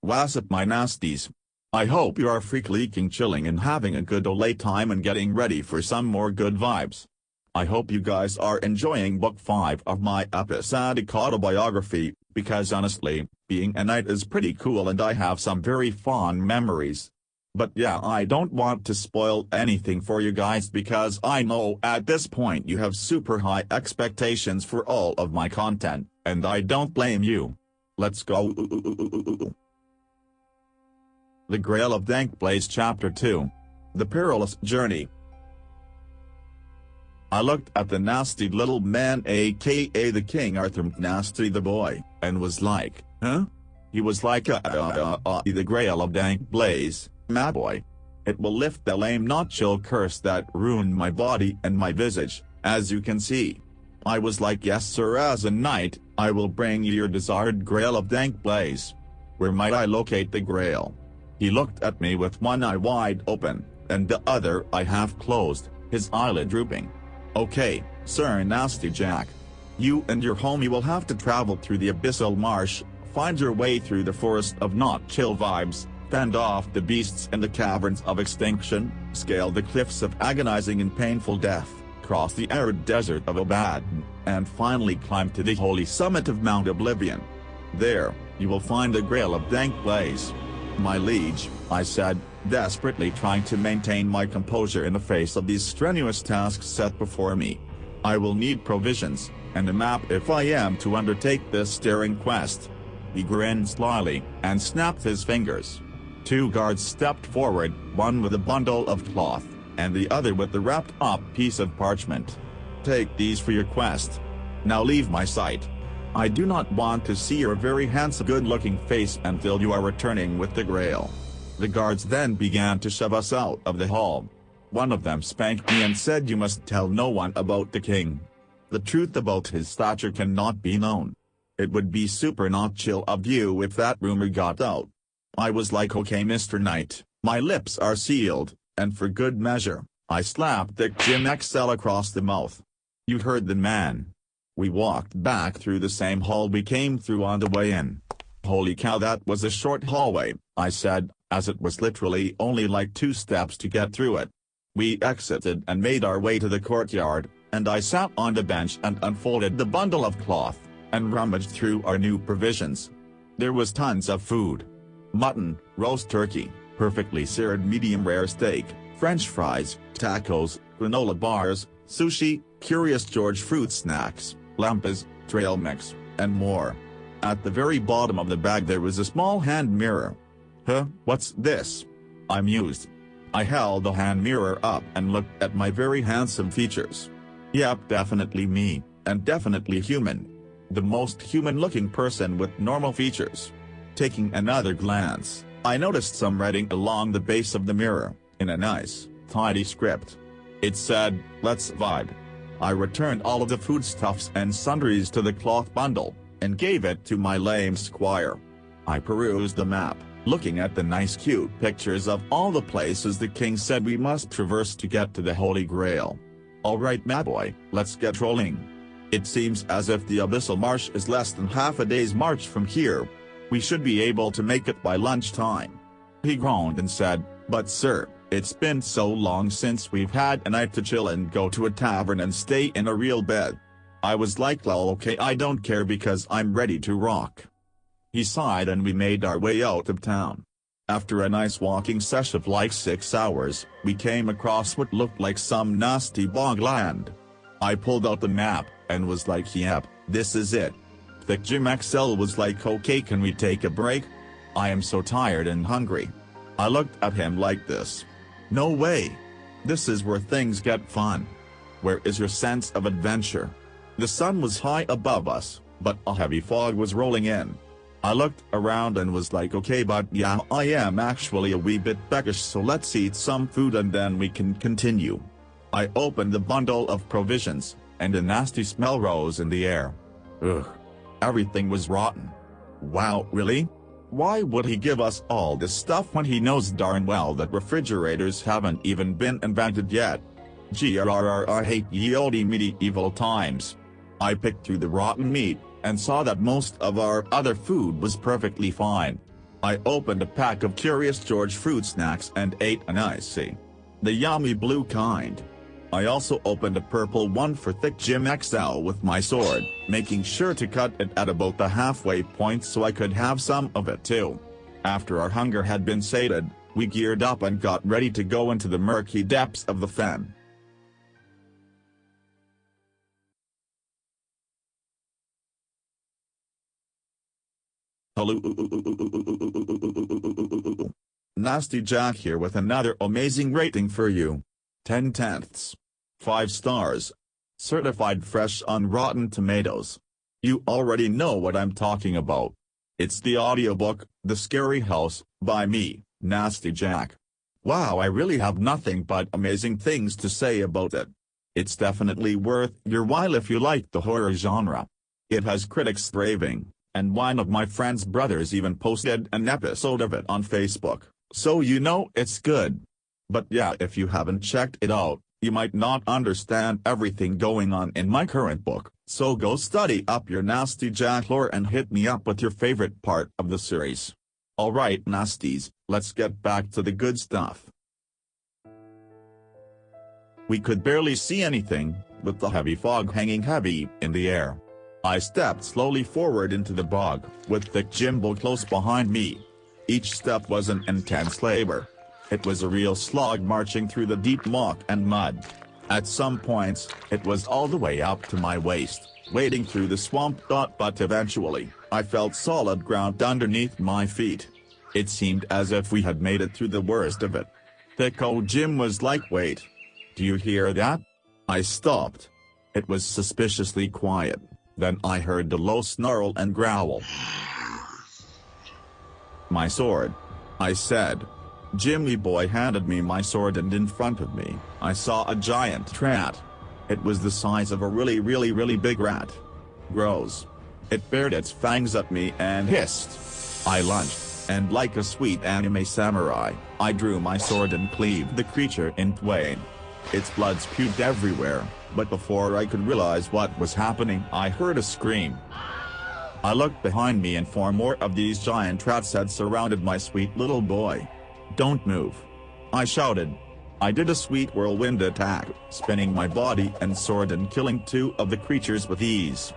What's up my nasties? I hope you are freak leaking, chilling and having a good ole time and getting ready for some more good vibes. I hope you guys are enjoying book 5 of my episodic autobiography, because honestly, being a knight is pretty cool and I have some very fond memories. But yeah, I don't want to spoil anything for you guys because I know at this point you have super high expectations for all of my content, and I don't blame you. Let's go. The Grail of Dank Blaze Chapter 2. The Perilous Journey. I looked at the nasty little man, aka the King Arthur Nasty the boy, and was like, huh? He was like the Grail of Dank Blaze, my boy. It will lift the lame not chill curse that ruined my body and my visage, as you can see. I was like, yes sir, as a knight, I will bring you your desired Grail of Dank Blaze. Where might I locate the Grail? He looked at me with one eye wide open, and the other eye half closed, his eyelid drooping. Okay, Sir Nasty Jack. You and your homie will have to travel through the Abyssal Marsh, find your way through the forest of not chill vibes, fend off the beasts in the caverns of extinction, scale the cliffs of agonizing and painful death, cross the arid desert of Abaddon, and finally climb to the holy summit of Mount Oblivion. There, you will find the Grail of Dank Blaze. My liege, I said, desperately trying to maintain my composure in the face of these strenuous tasks set before me. I will need provisions, and a map if I am to undertake this staring quest. He grinned slyly, and snapped his fingers. 2 guards stepped forward, one with a bundle of cloth, and the other with the wrapped-up piece of parchment. Take these for your quest. Now leave my sight. I do not want to see your very handsome good-looking face until you are returning with the Grail. The guards then began to shove us out of the hall. One of them spanked me and said you must tell no one about the king. The truth about his stature cannot be known. It would be super not chill of you if that rumor got out. I was like, okay Mr. Knight, my lips are sealed, and for good measure, I slapped Thick Jim XL across the mouth. You heard the man. We walked back through the same hall we came through on the way in. Holy cow, that was a short hallway, I said, as it was literally only like 2 steps to get through it. We exited and made our way to the courtyard, and I sat on the bench and unfolded the bundle of cloth, and rummaged through our new provisions. There was tons of food. Mutton, roast turkey, perfectly seared medium rare steak, French fries, tacos, granola bars, sushi, Curious George fruit snacks, lampas, trail mix, and more. At the very bottom of the bag there was a small hand mirror. Huh, what's this? I mused. I held the hand mirror up and looked at my very handsome features. Yep, definitely me, and definitely human. The most human-looking person with normal features. Taking another glance, I noticed some writing along the base of the mirror, in a nice, tidy script. It said, "Let's vibe." I returned all of the foodstuffs and sundries to the cloth bundle, and gave it to my lame squire. I perused the map, looking at the nice cute pictures of all the places the king said we must traverse to get to the Holy Grail. Alright my boy, let's get rolling. It seems as if the Abyssal Marsh is less than half a day's march from here. We should be able to make it by lunchtime. He groaned and said, but sir, it's been so long since we've had a night to chill and go to a tavern and stay in a real bed. I was like, lol, okay, I don't care because I'm ready to rock. He sighed and we made our way out of town. After a nice walking session of like 6 hours, we came across what looked like some nasty bogland. I pulled out the map, and was like, yep, this is it. Thick Jim XL was like, okay, can we take a break? I am so tired and hungry. I looked at him like this. No way. This is where things get fun. Where is your sense of adventure? The sun was high above us, but a heavy fog was rolling in. I looked around and was like, okay, but yeah, I am actually a wee bit peckish, so let's eat some food and then we can continue. I opened the bundle of provisions, and a nasty smell rose in the air. Ugh. Everything was rotten. Wow, really? Why would he give us all this stuff when he knows darn well that refrigerators haven't even been invented yet? Grrr, I hate ye olde medieval times. I picked through the rotten meat, and saw that most of our other food was perfectly fine. I opened a pack of Curious George fruit snacks and ate an icy. The yummy blue kind. I also opened a purple one for Thick Jim XL with my sword, making sure to cut it at about the halfway point so I could have some of it too. After our hunger had been sated, we geared up and got ready to go into the murky depths of the fen. Hello. Nasty Jack here with another amazing rating for you. 10/10. 5 stars. Certified fresh on Rotten Tomatoes. You already know what I'm talking about. It's the audiobook, The Scary House, by me, Nasty Jack. Wow, I really have nothing but amazing things to say about it. It's definitely worth your while if you like the horror genre. It has critics raving, and one of my friend's brothers even posted an episode of it on Facebook, so you know it's good. But yeah, if you haven't checked it out, you might not understand everything going on in my current book, so go study up your Nasty Jack lore and hit me up with your favorite part of the series. Alright nasties, let's get back to the good stuff. We could barely see anything, with the heavy fog hanging heavy in the air. I stepped slowly forward into the bog, with Thick Jimbo close behind me. Each step was an intense labor. It was a real slog marching through the deep muck and mud. At some points, it was all the way up to my waist, wading through the swamp. But eventually, I felt solid ground underneath my feet. It seemed as if we had made it through the worst of it. Thick old Jim was like, "Wait. Do you hear that?" I stopped. It was suspiciously quiet. Then I heard the low snarl and growl. "My sword," I said. Jimmy boy handed me my sword, and in front of me, I saw a giant rat. It was the size of a really big rat. Gross. It bared its fangs at me and hissed. I lunged, and like a sweet anime samurai, I drew my sword and cleaved the creature in twain. Its blood spewed everywhere, but before I could realize what was happening, I heard a scream. I looked behind me, and 4 more of these giant rats had surrounded my sweet little boy. "Don't move," I shouted. I did a sweet whirlwind attack, spinning my body and sword and killing 2 of the creatures with ease.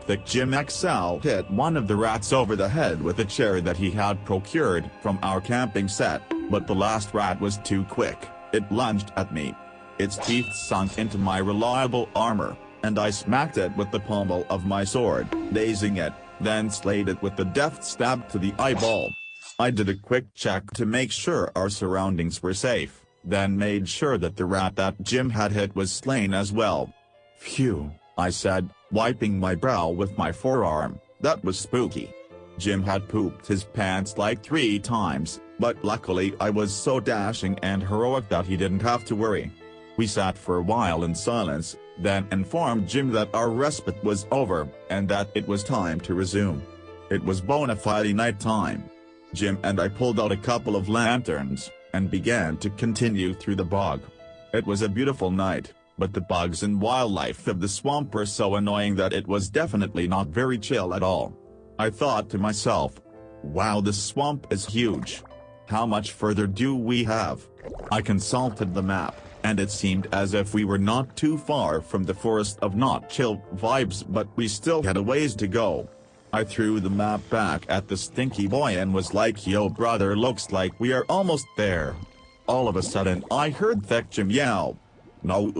Thick Jim XL hit one of the rats over the head with a chair that he had procured from our camping set, but the last rat was too quick. It lunged at me. Its teeth sunk into my reliable armor, and I smacked it with the pommel of my sword, dazing it, then slayed it with the deft stab to the eyeball. I did a quick check to make sure our surroundings were safe, then made sure that the rat that Jim had hit was slain as well. "Phew," I said, wiping my brow with my forearm. That was spooky. Jim had pooped his pants like 3 times, but luckily I was so dashing and heroic that he didn't have to worry. We sat for a while in silence, then informed Jim that our respite was over, and that it was time to resume. It was bona fide night time. Jim and I pulled out a couple of lanterns, and began to continue through the bog. It was a beautiful night, but the bugs and wildlife of the swamp were so annoying that it was definitely not very chill at all. I thought to myself, wow, this swamp is huge. How much further do we have? I consulted the map, and it seemed as if we were not too far from the forest of not chill vibes, but we still had a ways to go. I threw the map back at the stinky boy and was like, "Yo brother, looks like we are almost there." All of a sudden I heard Thick Jim yell. "No!"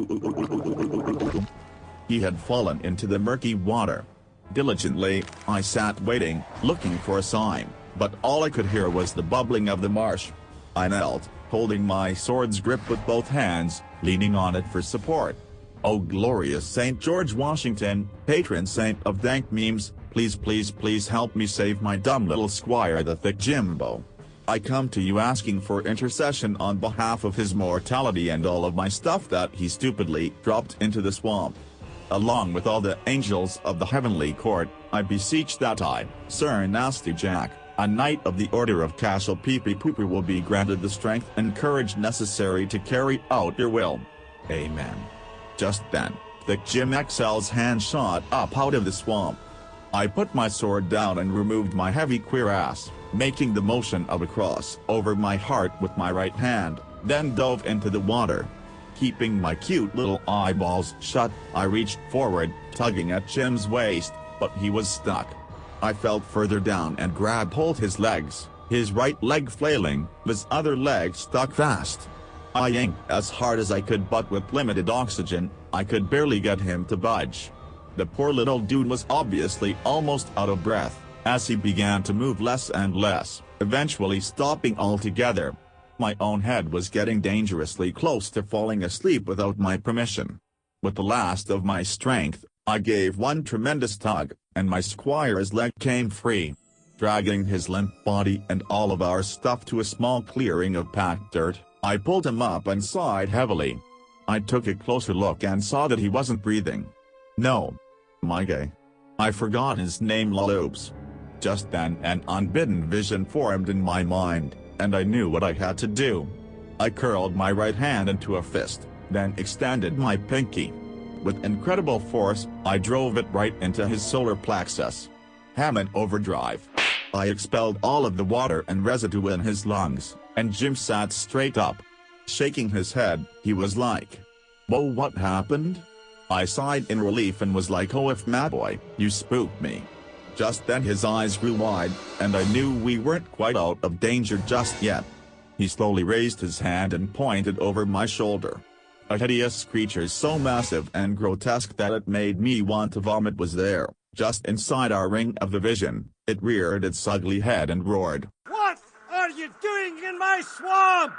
He had fallen into the murky water. Diligently, I sat waiting, looking for a sign, but all I could hear was the bubbling of the marsh. I knelt, holding my sword's grip with both hands, leaning on it for support. Oh glorious St. George Washington, patron saint of dank memes, please help me save my dumb little squire the Thick Jimbo. I come to you asking for intercession on behalf of his mortality and all of my stuff that he stupidly dropped into the swamp. Along with all the angels of the heavenly court, I beseech that I, Sir Nasty Jack, a knight of the Order of Castle Peepee Pooper, will be granted the strength and courage necessary to carry out your will. Amen. Just then, Thick Jim XL's hand shot up out of the swamp. I put my sword down and removed my heavy cuirass, making the motion of a cross over my heart with my right hand, then dove into the water. Keeping my cute little eyeballs shut, I reached forward, tugging at Jim's waist, but he was stuck. I fell further down and grabbed hold his legs, his right leg flailing, his other leg stuck fast. I yanked as hard as I could, but with limited oxygen, I could barely get him to budge. The poor little dude was obviously almost out of breath, as he began to move less and less, eventually stopping altogether. My own head was getting dangerously close to falling asleep without my permission. With the last of my strength, I gave one tremendous tug, and my squire's leg came free. Dragging his limp body and all of our stuff to a small clearing of packed dirt, I pulled him up and sighed heavily. I took a closer look and saw that he wasn't breathing. No. My guy. I forgot his name. Oops. Just then an unbidden vision formed in my mind, and I knew what I had to do. I curled my right hand into a fist, then extended my pinky. With incredible force, I drove it right into his solar plexus. Hammond overdrive. I expelled all of the water and residue in his lungs, and Jim sat straight up. Shaking his head, he was like, "Whoa, what happened?" I sighed in relief and was like, "Oh, if Madboy, you spooked me." Just then his eyes grew wide, and I knew we weren't quite out of danger just yet. He slowly raised his hand and pointed over my shoulder. A hideous creature so massive and grotesque that it made me want to vomit was there, just inside our ring of the vision. It reared its ugly head and roared, "What are you doing in my swamp?"